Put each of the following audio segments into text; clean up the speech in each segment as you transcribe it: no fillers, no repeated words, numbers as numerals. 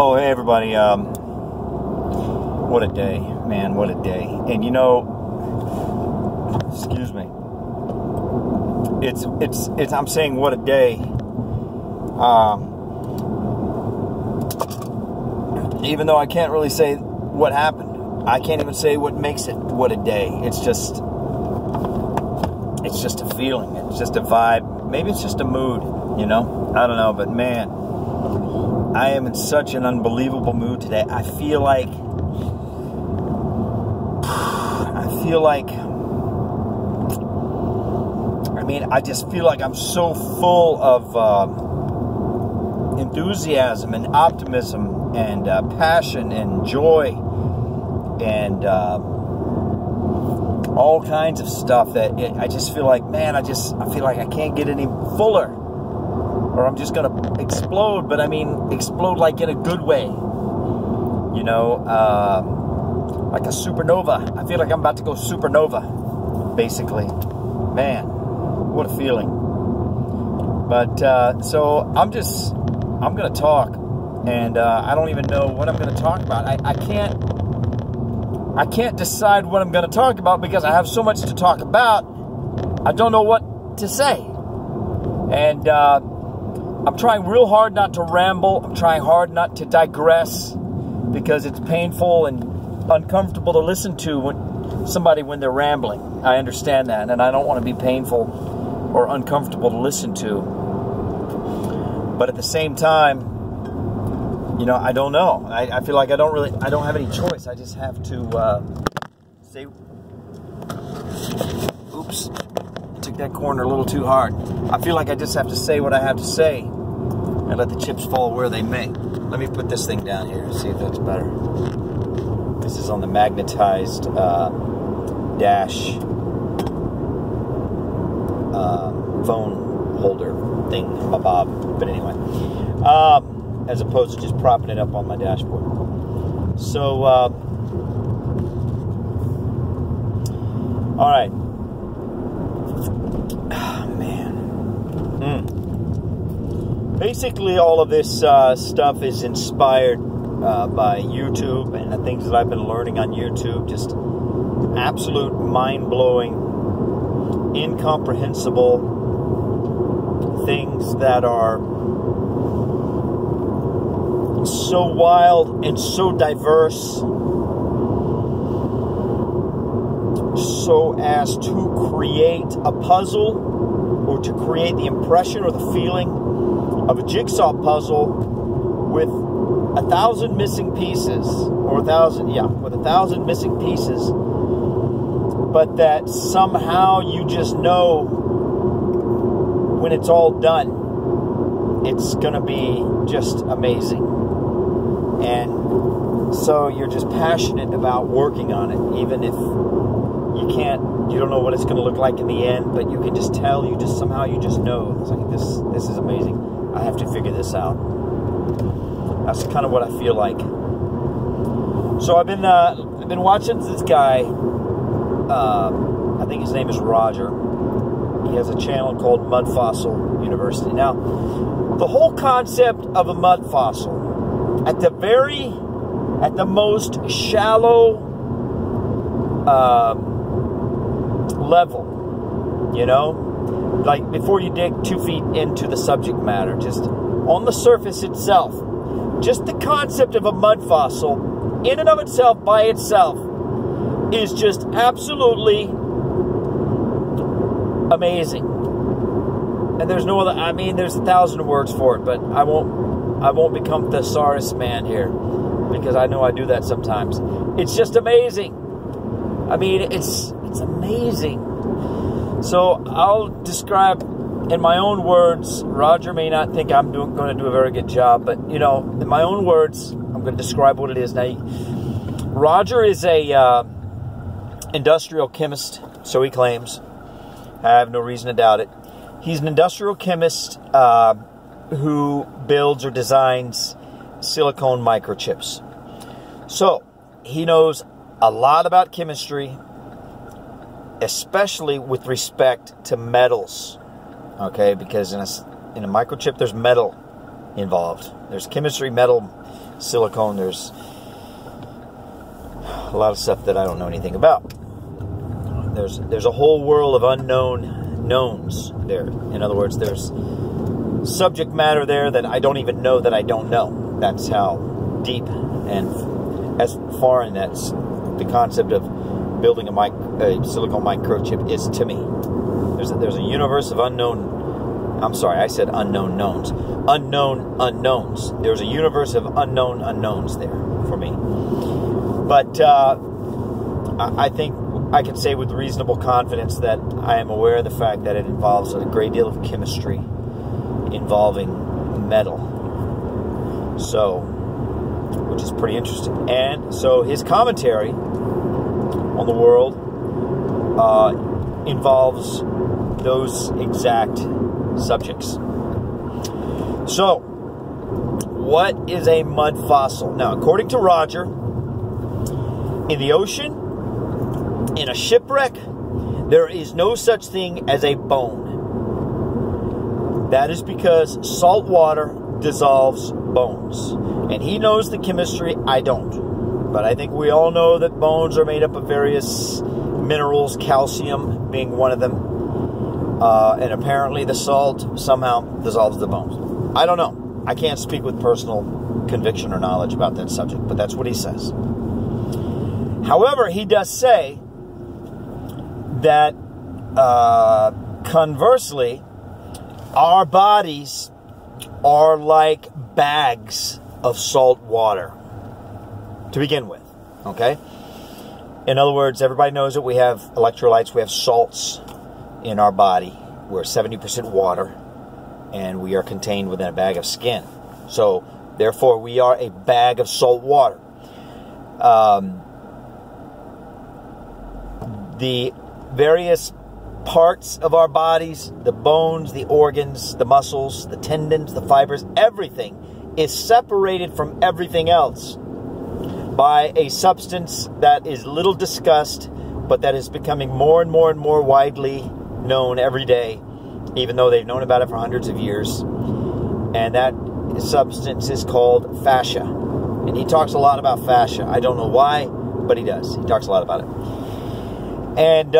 Oh, hey everybody. What a day, man, what a day. And you know, excuse me. It's I'm saying what a day. Even though I can't really say what happened. I can't even say what makes it what a day. It's just a feeling. It's just a vibe. Maybe it's just a mood, you know? I don't know, but man, I am in such an unbelievable mood today. I feel like I just feel like I'm so full of enthusiasm and optimism and passion and joy and all kinds of stuff that I just feel like, man, I feel like I can't get any fuller, or I'm just gonna explode. But I mean, explode like in a good way, you know, like a supernova. I feel like I'm about to go supernova, basically. Man, what a feeling. But so I'm gonna talk, and I don't even know what I'm gonna talk about. I can't decide what I'm gonna talk about because I have so much to talk about. I don't know what to say, and I'm trying real hard not to ramble. I'm trying hard not to digress because it's painful and uncomfortable to listen to when they're rambling. I understand that, and I don't want to be painful or uncomfortable to listen to. But at the same time, you know, I don't know. I feel like I don't have any choice. I just have to say, oops, took that corner a little too hard. I feel like I just have to say what I have to say and let the chips fall where they may. Let me put this thing down here and see if that's better. This is on the magnetized dash phone holder thing, bob. But anyway, as opposed to just propping it up on my dashboard. So, all right. Oh, man. Basically, all of this stuff is inspired by YouTube and the things that I've been learning on YouTube. Just absolute mind-blowing, incomprehensible things that are so wild and so diverse, so as to create a puzzle or to create the impression or the feeling of a jigsaw puzzle with 1,000 missing pieces, or 1,000 missing pieces, but that somehow you just know when it's all done, it's gonna be just amazing. And so you're just passionate about working on it, even if you don't know what it's gonna look like in the end, but you can just tell, somehow you just know. It's like, this is amazing. I have to figure this out. That's kind of what I feel like. So I've been watching this guy. I think his name is Roger. He has a channel called Mudfossil University. Now, the whole concept of a mud fossil, at the most shallow level, you know, like before you dig 2 feet into the subject matter, just on the surface itself, just the concept of a mud fossil in and of itself, by itself, is just absolutely amazing. And there's no other, I mean, there's 1,000 words for it, but I won't become thesaurus man here, because I know I do that sometimes. It's just amazing. I mean, it's amazing. So I'll describe in my own words. Roger may not think I'm going to do a very good job, but you know, in my own words, I'm going to describe what it is. Now, Roger is a industrial chemist, so he claims. I have no reason to doubt it. He's an industrial chemist who builds or designs silicone microchips. So he knows a lot about chemistry, especially with respect to metals. Okay, because in a microchip there's metal involved. There's chemistry, metal, silicone. There's a lot of stuff that I don't know anything about. There's a whole world of unknown knowns there. In other words, there's subject matter there that I don't even know that I don't know. That's how deep and as foreign that's the concept of building a silicone microchip is to me. There's a universe of unknown. I'm sorry, I said unknown knowns. Unknown unknowns. There's a universe of unknown unknowns there for me. But I think I can say with reasonable confidence that I am aware of the fact that it involves a great deal of chemistry involving metal. So, which is pretty interesting. And so his commentary on the world involves those exact subjects. So, what is a mud fossil? Now, according to Roger, in the ocean, in a shipwreck, there is no such thing as a bone. That is because salt water dissolves bones. And he knows the chemistry, I don't. But I think we all know that bones are made up of various minerals, calcium being one of them. And apparently the salt somehow dissolves the bones. I don't know. I can't speak with personal conviction or knowledge about that subject, but that's what he says. However, he does say that conversely, our bodies are like bags of salt water to begin with, okay? In other words, everybody knows that we have electrolytes, we have salts in our body. We're 70% water, and we are contained within a bag of skin. So, therefore, we are a bag of salt water. The various parts of our bodies, the bones, the organs, the muscles, the tendons, the fibers, everything is separated from everything else by a substance that is little discussed, but that is becoming more and more and more widely known every day, even though they've known about it for hundreds of years. And that substance is called fascia. And he talks a lot about fascia. I don't know why, but he does. He talks a lot about it. And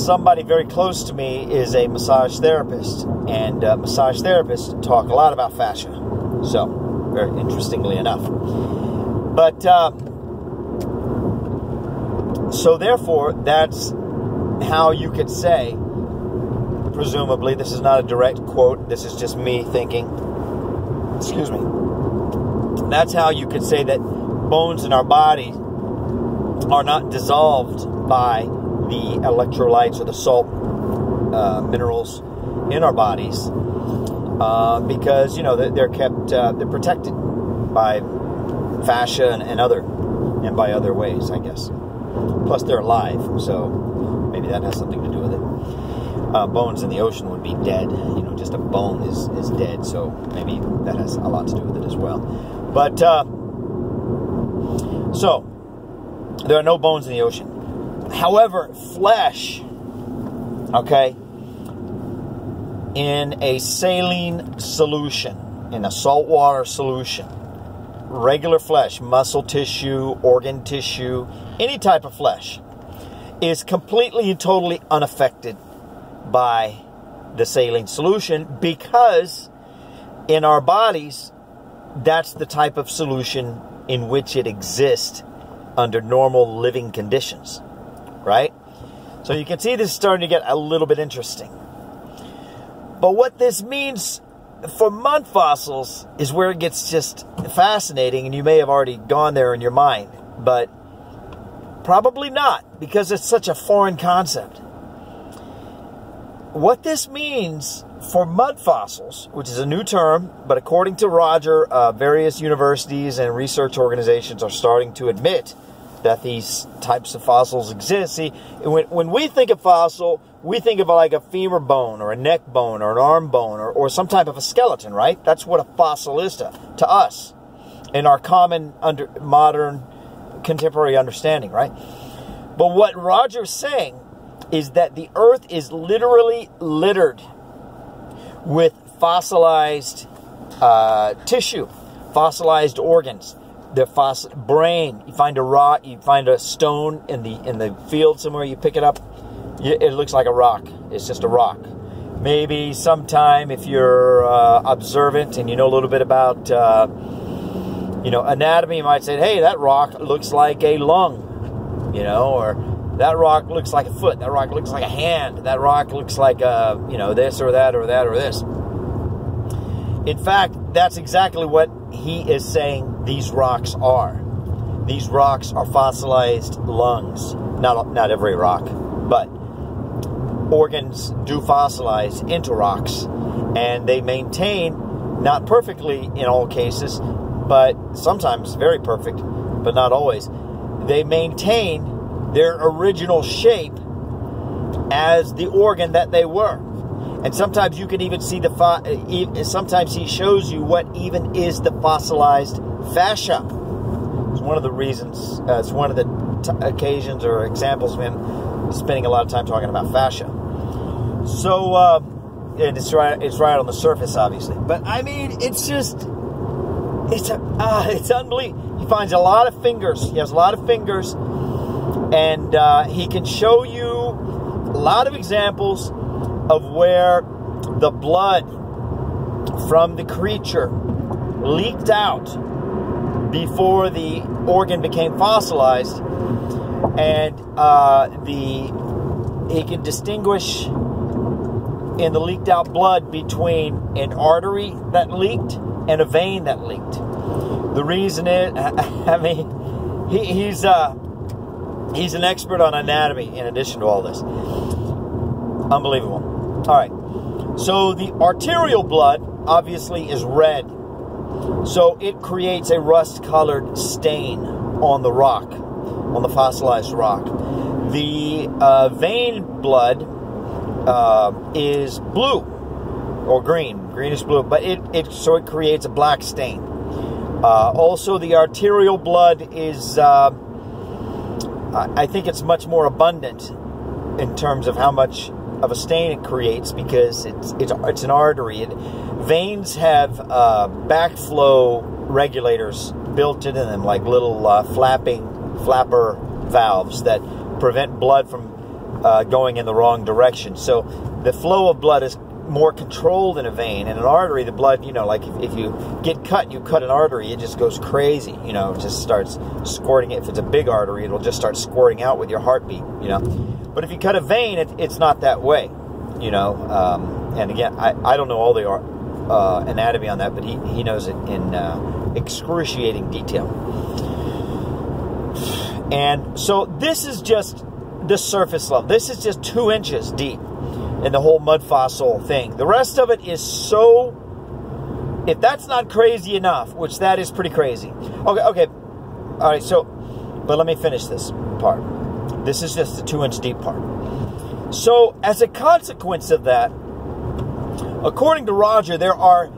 somebody very close to me is a massage therapist, and massage therapists talk a lot about fascia. So, very interestingly enough. But, so therefore, that's how you could say, presumably, this is not a direct quote, this is just me thinking, excuse me, that's how you could say that bones in our body are not dissolved by the electrolytes or the salt minerals in our bodies because, you know, they're kept, they're protected by fascia and by other ways, I guess. Plus, they're alive, so maybe that has something to do with it. Bones in the ocean would be dead. You know, just a bone is dead, so maybe that has a lot to do with it as well. But, so, there are no bones in the ocean. However, flesh, okay, in a saline solution, in a saltwater solution, regular flesh, muscle tissue, organ tissue, any type of flesh, is completely and totally unaffected by the saline solution because in our bodies, that's the type of solution in which it exists under normal living conditions, right? So you can see this is starting to get a little bit interesting. But what this means for mud fossils is where it gets just fascinating, and you may have already gone there in your mind, but probably not, because it's such a foreign concept. What this means for mud fossils, which is a new term, but according to Roger, various universities and research organizations are starting to admit that these types of fossils exist. See, when we think of fossil, we think of like a femur bone or a neck bone or an arm bone or some type of a skeleton, right? That's what a fossil is to us in our common modern contemporary understanding, right? But what Roger's saying is that the earth is literally littered with fossilized tissue, fossilized organs, the brain. You find a rock, you find a stone in the field somewhere, you pick it up, it looks like a rock. It's just a rock. Maybe sometime if you're observant and you know a little bit about anatomy, you might say, hey, that rock looks like a lung, or that rock looks like a foot, that rock looks like a hand, that rock looks like this or that or that or this. In fact, that's exactly what he is saying these rocks are. These rocks are fossilized lungs. Not every rock, but organs do fossilize into rocks, and they maintain, not perfectly in all cases, but sometimes very perfect, but not always. They maintain their original shape as the organ that they were. And sometimes you can even see sometimes he shows you what even is the fossilized fascia. It's one of the reasons, it's one of the occasions or examples of him spending a lot of time talking about fascia. So, and it's right on the surface, obviously. But I mean, it's unbelievable. He finds a lot of fingers. He has a lot of fingers, and he can show you a lot of examples of where the blood from the creature leaked out before the organ became fossilized, and he can distinguish in the leaked out blood between an artery that leaked and a vein that leaked. The reason is, I mean, he's an expert on anatomy in addition to all this. Unbelievable. All right, so the arterial blood obviously is red, so it creates a rust-colored stain on the rock, on the fossilized rock. The vein blood is blue or greenish blue, but so it creates a black stain. Also, the arterial blood is, I think it's much more abundant in terms of how much of a stain it creates, because it's an artery. Veins have backflow regulators built into them, like little flapper valves that prevent blood from going in the wrong direction. So the flow of blood is more controlled in a vein. In an artery, the blood, like if you get cut, you cut an artery, it just goes crazy, it just starts squirting. If it's a big artery, it'll just start squirting out with your heartbeat, But if you cut a vein, it's not that way, And again, I don't know all the anatomy on that, but he knows it in excruciating detail. And so this is just the surface level. This is just 2 inches deep in the whole mud fossil thing. The rest of it is so, if that's not crazy enough, which that is pretty crazy. Okay. All right, so, but let me finish this part. This is just the 2-inch deep part. So, as a consequence of that, according to Roger, there are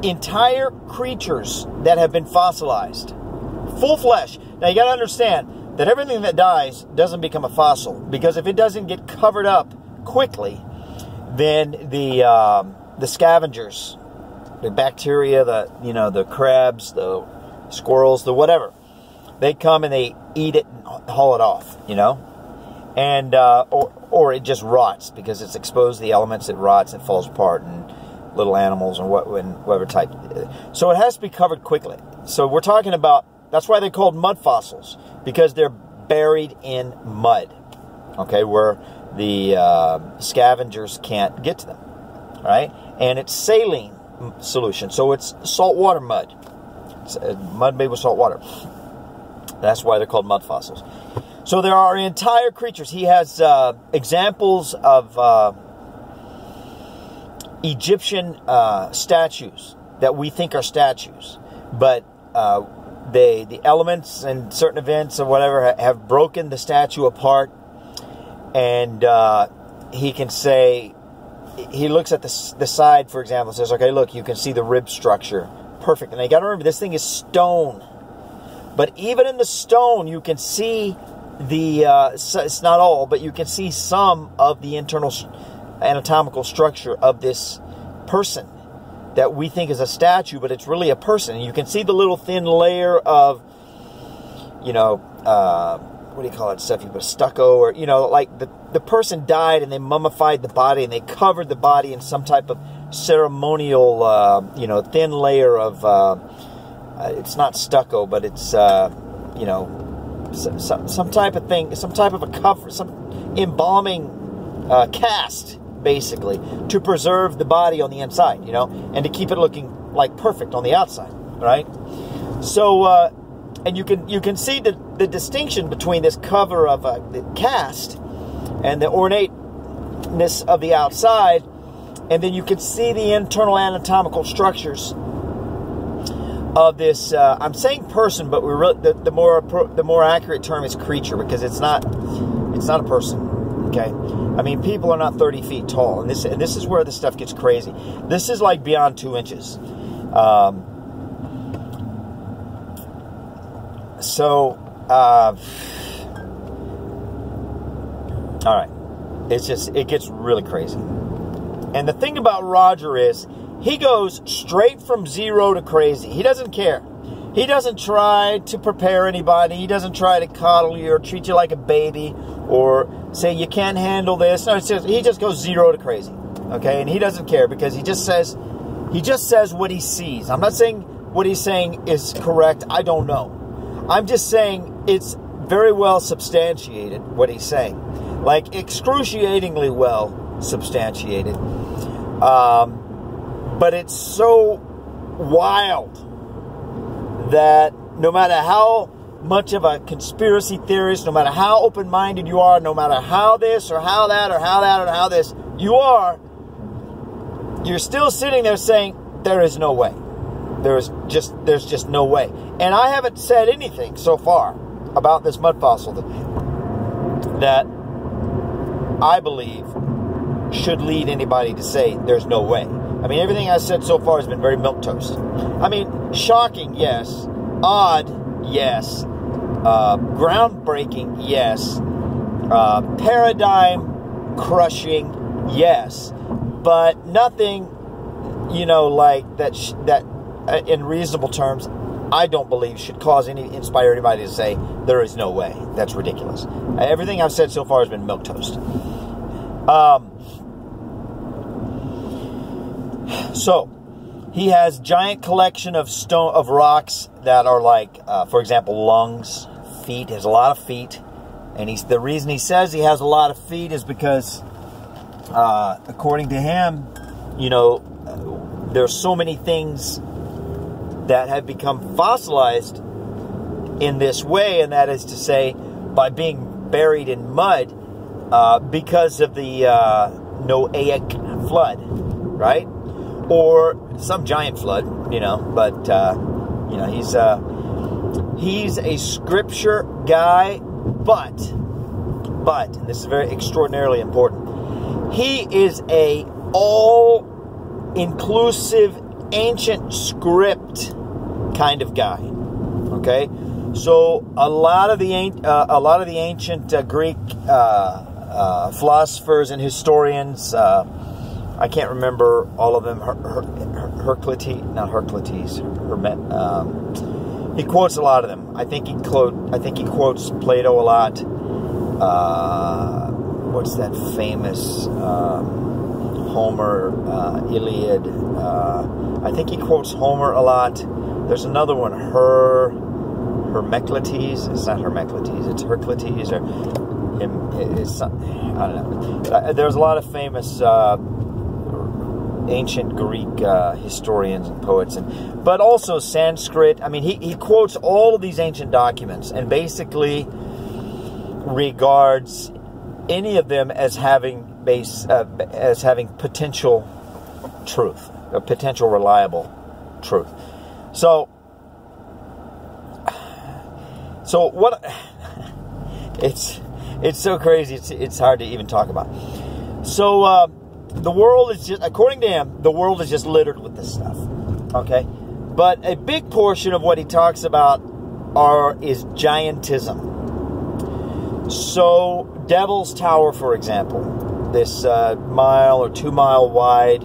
entire creatures that have been fossilized. Full flesh. Now, you got to understand that everything that dies doesn't become a fossil, because if it doesn't get covered up quickly, then the scavengers, the bacteria, the crabs, the squirrels, the whatever, they come and they eat it and haul it off, and or it just rots because it's exposed to the elements. It rots, it falls apart, and little animals or whatever type. So it has to be covered quickly. So we're talking about, that's why they're called mud fossils, because they're buried in mud, okay, where the scavengers can't get to them, all right? And it's saline solution, so it's saltwater mud. It's mud made with salt water. That's why they're called mud fossils. So there are entire creatures. He has examples of Egyptian statues that we think are statues, but the elements and certain events or whatever have broken the statue apart, and he can say, he looks at the side, for example, and says, okay, look, you can see the rib structure. Perfect. And you got to remember, this thing is stone. But even in the stone, you can see it's not all, but you can see some of the internal anatomical structure of this person. that we think is a statue, but it's really a person. And you can see the little thin layer of, you know, what do you call it stuff? You put stucco, or, you know, like the person died and they mummified the body and they covered the body in some type of ceremonial, you know, thin layer of, it's not stucco, but it's, you know, some type of thing, some type of a cover, some embalming cast, basically, to preserve the body on the inside, you know, and to keep it looking like perfect on the outside, right? So, and you can see the distinction between this cover of the cast and the ornateness of the outside, and then you can see the internal anatomical structures of this. I'm saying person, but the more accurate term is creature, because it's not a person. Okay, I mean, people are not 30 feet tall, and this is where this stuff gets crazy. This is like beyond 2 inches. All right, it gets really crazy. And the thing about Roger is, he goes straight from zero to crazy. He doesn't care. He doesn't try to prepare anybody. He doesn't try to coddle you or treat you like a baby or say you can't handle this. No, he just goes zero to crazy. Okay, and he doesn't care, because he just says what he sees. I'm not saying what he's saying is correct. I don't know. I'm just saying it's very well substantiated, what he's saying. Like, excruciatingly well substantiated. But it's so wild that no matter how much of a conspiracy theorist, no matter how open-minded you are, no matter how this or how that or how that or how this you are, you're still sitting there saying, there is no way. There's just no way. And I haven't said anything so far about this mud fossil that I believe should lead anybody to say there's no way. I mean, everything I've said so far has been very milquetoast. I mean, shocking, yes. Odd, yes. Groundbreaking, yes. Paradigm crushing, yes. But nothing, you know, like that in reasonable terms, I don't believe should inspire anybody to say there is no way. That's ridiculous. Everything I've said so far has been milquetoast. So he has giant collection of rocks that are like, for example, lungs, feet. He has a lot of feet, and the reason he says he has a lot of feet is because, according to him, you know, there's so many things that have become fossilized in this way, and that is to say, by being buried in mud because of the Noahic flood, right? Or some giant flood, you know. But you know, he's a scripture guy, but and this is very extraordinarily important, he is a all-inclusive ancient script kind of guy. Okay, so a lot of the ancient Greek philosophers and historians, I can't remember all of them. He quotes a lot of them. I think he quotes Plato a lot. What's that famous Homer, Iliad? I think he quotes Homer a lot. There's another one, Hermocrates. It's not Hermocrates. It's Heraclitus, or him. I don't know. There's a lot of famous ancient Greek historians and poets, but also Sanskrit. I mean, he quotes all of these ancient documents and basically regards any of them as having potential truth, a potential reliable truth. So what? It's so crazy. It's hard to even talk about. So. The world is just, according to him, the world is just littered with this stuff. Okay? But a big portion of what he talks about is giantism. So, Devil's Tower, for example, this mile or 2 mile wide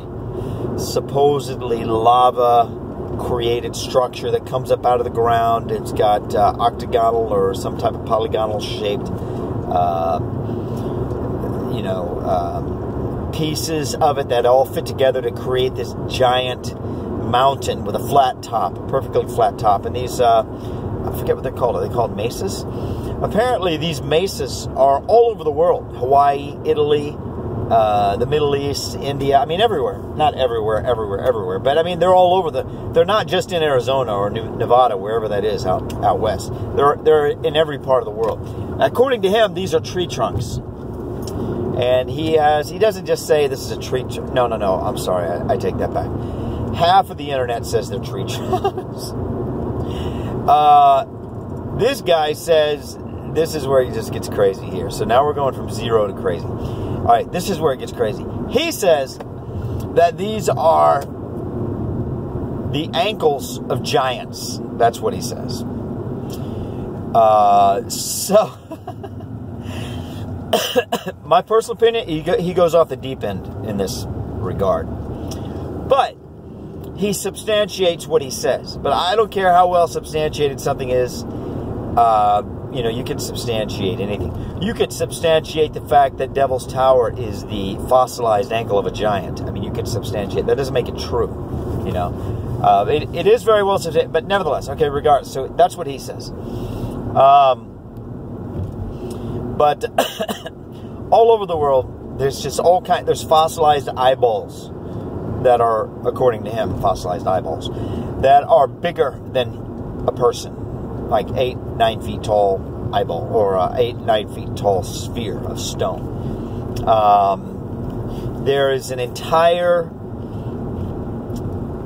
supposedly lava-created structure that comes up out of the ground. It's got octagonal or some type of polygonal-shaped, pieces of it that all fit together to create this giant mountain with a flat top, a perfectly flat top. And these, I forget what they're called. Are they called mesas? Apparently, these mesas are all over the world. Hawaii, Italy, the Middle East, India. I mean, everywhere. Not everywhere. But, I mean, they're all over they're not just in Arizona or Nevada, wherever that is, out west. They're in every part of the world. According to him, these are tree trunks. And he doesn't just say this is a tree trunk. No, I'm sorry. I take that back. Half of the internet says they're tree trunks. This guy says, this is where it just gets crazy here. So now we're going from 0 to crazy. All right, this is where it gets crazy. He says that these are the ankles of giants. That's what he says. So, my personal opinion, he goes off the deep end in this regard. But he substantiates what he says. But I don't care how well substantiated something is. You can substantiate anything. You could substantiate the fact that Devil's Tower is the fossilized ankle of a giant. I mean, you could substantiate. That doesn't make it true, It is very well substantiated, but nevertheless, okay, regardless. So that's what he says. But all over the world, there's just there's fossilized eyeballs that are, according to him, fossilized eyeballs that are bigger than a person. Like 8-9 feet tall eyeball, or 8-9 feet tall sphere of stone. There is an entire,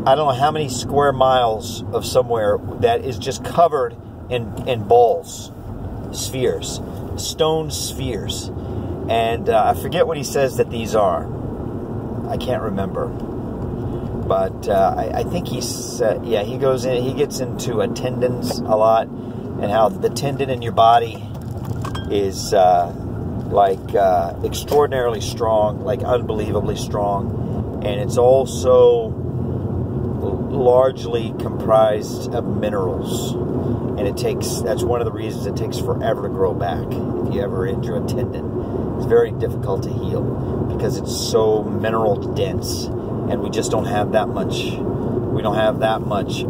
I don't know how many square miles of somewhere that is just covered in balls, spheres, stone spheres. And I forget what he says that these are. I can't remember. But I think he gets into tendons a lot, and how the tendon in your body is extraordinarily strong, like unbelievably strong, and it's also largely comprised of minerals, and that's one of the reasons it takes forever to grow back. If you ever injure a tendon, it's very difficult to heal because it's so mineral dense. And we just don't have that much. We don't have that much,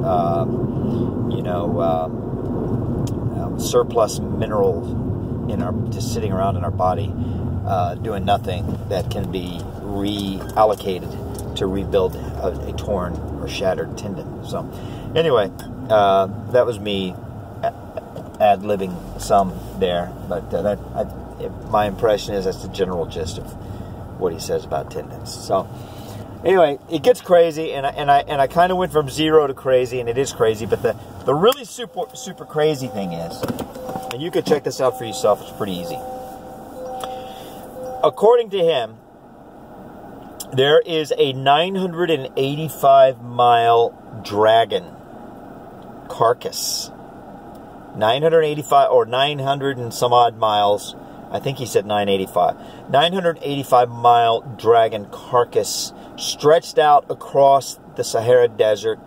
surplus mineral just sitting around in our body, doing nothing that can be reallocated to rebuild a torn or shattered tendon. So, anyway, that was me ad-libbing some there, but my impression is that's the general gist of what he says about tendons. So. Anyway, it gets crazy, and I kind of went from 0 to crazy, and it is crazy. But the really super crazy thing is, and you could check this out for yourself. It's pretty easy. According to him, there is a 985-mile dragon carcass. 985 or 900 and some odd miles. I think he said 985. 985-mile dragon carcass stretched out across the Sahara Desert,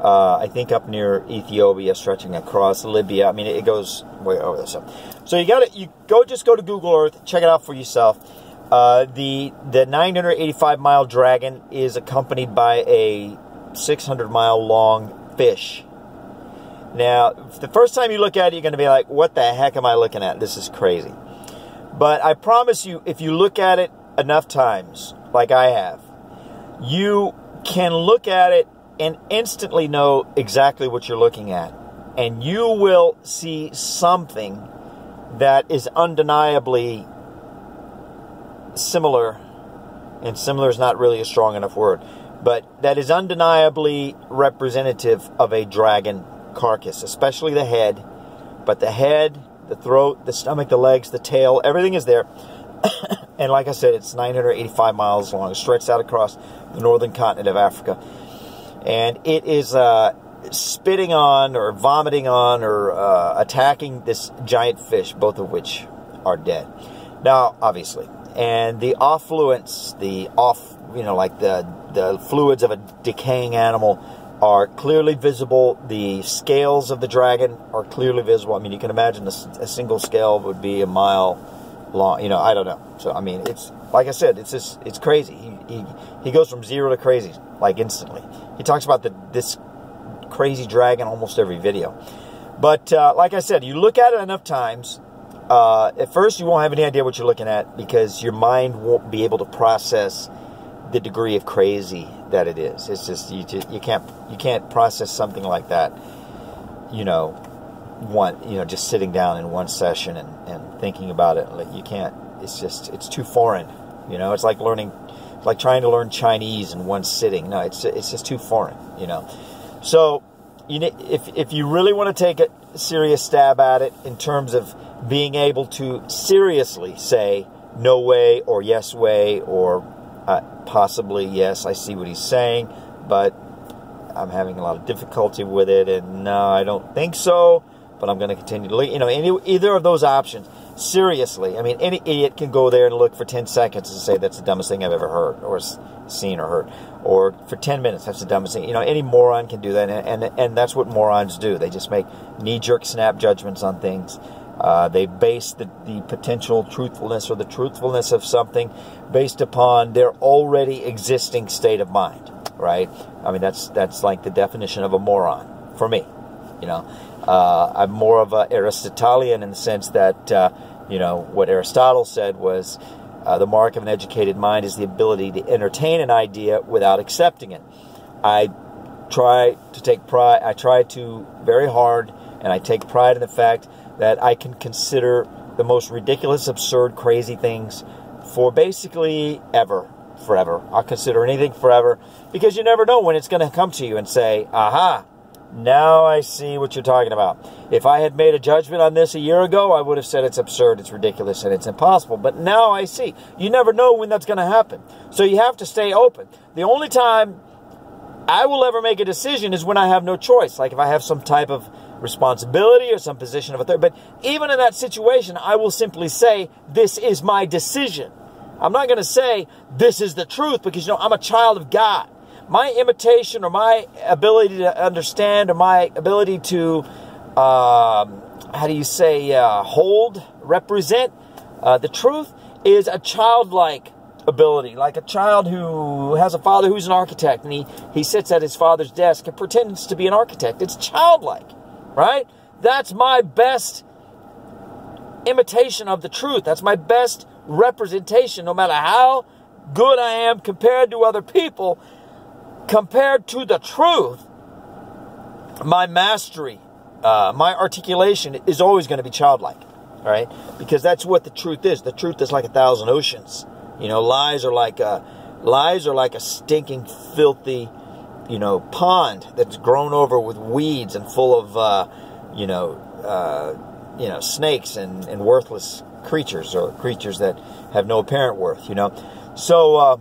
I think up near Ethiopia, stretching across Libya. I mean, it goes way over there. So just go to Google Earth, check it out for yourself. The 985-mile dragon is accompanied by a 600-mile long fish. Now, the first time you look at it, you're going to be like, what the heck am I looking at? This is crazy. But I promise you, if you look at it enough times, like I have, you can look at it and instantly know exactly what you're looking at. And you will see something that is undeniably similar, and similar is not really a strong enough word, but that is undeniably representative of a dragon carcass, especially the head. But the head, the throat, the stomach, the legs, the tail, everything is there. And like I said, it's 985 miles long, stretched out across the northern continent of Africa. And it is spitting on or vomiting on or attacking this giant fish, both of which are dead. Now, obviously, and the effluents, like the fluids of a decaying animal are clearly visible. The scales of the dragon are clearly visible. I mean, you can imagine a single scale would be a mile long. I don't know. So, I mean, it's like I said, it's crazy. He goes from zero to crazy like instantly. He talks about this crazy dragon almost every video. But like I said, you look at it enough times. At first, you won't have any idea what you're looking at because your mind won't be able to process the degree of crazy that it is. It's just you can't process something like that. Just sitting down in one session and thinking about it. Like, you can't. It's too foreign. It's like trying to learn Chinese in one sitting. No, it's just too foreign. So if you really want to take a serious stab at it in terms of being able to seriously say no way or yes way or possibly yes, I see what he's saying, but I'm having a lot of difficulty with it, and no, I don't think so, but I'm going to continue to look. Either of those options, seriously, I mean, any idiot can go there and look for 10 seconds and say that's the dumbest thing I've ever heard or seen or heard, or for 10 minutes, that's the dumbest thing. Any moron can do that, and that's what morons do. They just make knee-jerk snap judgments on things. They base the potential truthfulness or the truthfulness of something based upon their already existing state of mind, right? I mean, that's like the definition of a moron for me. I'm more of an Aristotelian in the sense that, what Aristotle said was the mark of an educated mind is the ability to entertain an idea without accepting it. I try very hard, and I take pride in the fact that I can consider the most ridiculous, absurd, crazy things for basically forever. I'll consider anything forever because you never know when it's going to come to you and say, aha, now I see what you're talking about. If I had made a judgment on this a year ago, I would have said it's absurd, it's ridiculous, and it's impossible. But now I see. You never know when that's going to happen. So you have to stay open. The only time I will ever make a decision is when I have no choice. Like if I have some type of responsibility or some position of authority. But even in that situation, I will simply say, this is my decision. I'm not going to say, this is the truth, because, I'm a child of God. My imitation or my ability to understand or my ability to, represent the truth is a childlike ability. Like a child who has a father who's an architect, and he sits at his father's desk and pretends to be an architect. It's childlike. Right? That's my best imitation of the truth. That's my best representation, no matter how good I am compared to other people. Compared to the truth, my mastery, my articulation is always going to be childlike. All right? Because that's what the truth is. The truth is like 1,000 oceans. Lies are like a stinking, filthy, pond that's grown over with weeds and full of, snakes and worthless creatures or creatures that have no apparent worth, So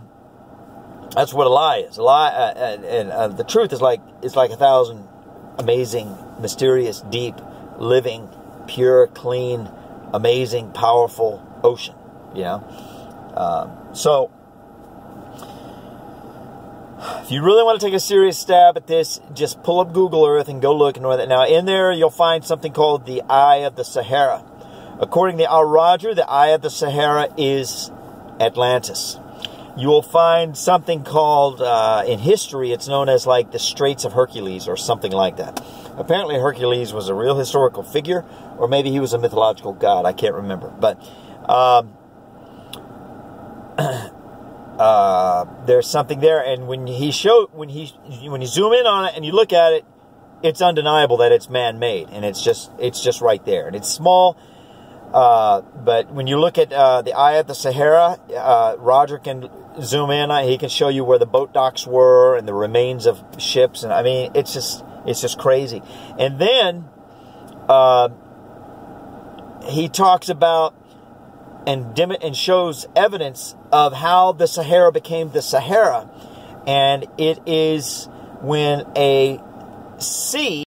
that's what a lie is. A lie, and the truth is like 1,000 amazing, mysterious, deep, living, pure, clean, amazing, powerful ocean, So if you really want to take a serious stab at this, just pull up Google Earth and go look. Now, in there, you'll find something called the Eye of the Sahara. According to Al Roger, the Eye of the Sahara is Atlantis. You will find something called, in history, it's known as like the Straits of Hercules or something like that. Apparently, Hercules was a real historical figure, or maybe he was a mythological god. I can't remember. But there's something there, and when you zoom in on it and you look at it, it's undeniable that it's man-made, and it's just right there, and it's small. But when you look at the Eye of the Sahara, Roger can zoom in. He can show you where the boat docks were and the remains of ships, and I mean, it's just crazy. And then he talks about and shows evidence of how the Sahara became the Sahara, and it is when a sea